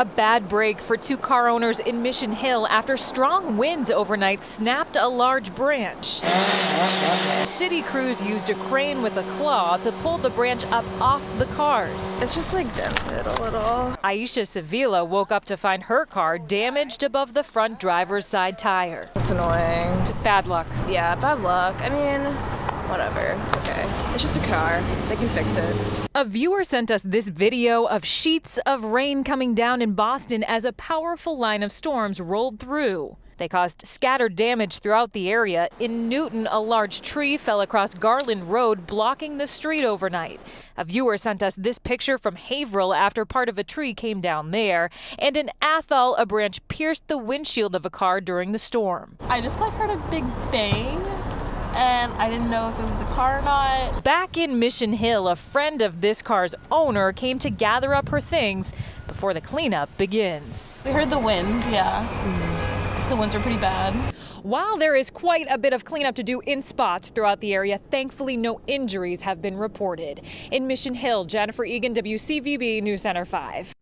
A bad break for two car owners in Mission Hill after strong winds overnight snapped a large branch. City crews used a crane with a claw to pull the branch up off the cars. It's just like dented a little. Aisha Sevilla woke up to find her car damaged above the front driver's side tire. It's annoying. Just bad luck. Yeah, bad luck. I mean, whatever. It's okay. It's just a car. They can fix it. A viewer sent us this video of sheets of rain coming down in Boston as a powerful line of storms rolled through. They caused scattered damage throughout the area. In Newton, a large tree fell across Garland Road, blocking the street overnight. A viewer sent us this picture from Haverhill after part of a tree came down there. And in Athol, a branch pierced the windshield of a car during the storm. I just heard a big bang, and I didn't know if it was the car or not. Back in Mission Hill, a friend of this car's owner came to gather up her things before the cleanup begins. We heard the winds, yeah. The winds are pretty bad. While there is quite a bit of cleanup to do in spots throughout the area, thankfully no injuries have been reported. In Mission Hill, Jennifer Egan, WCVB News Center 5.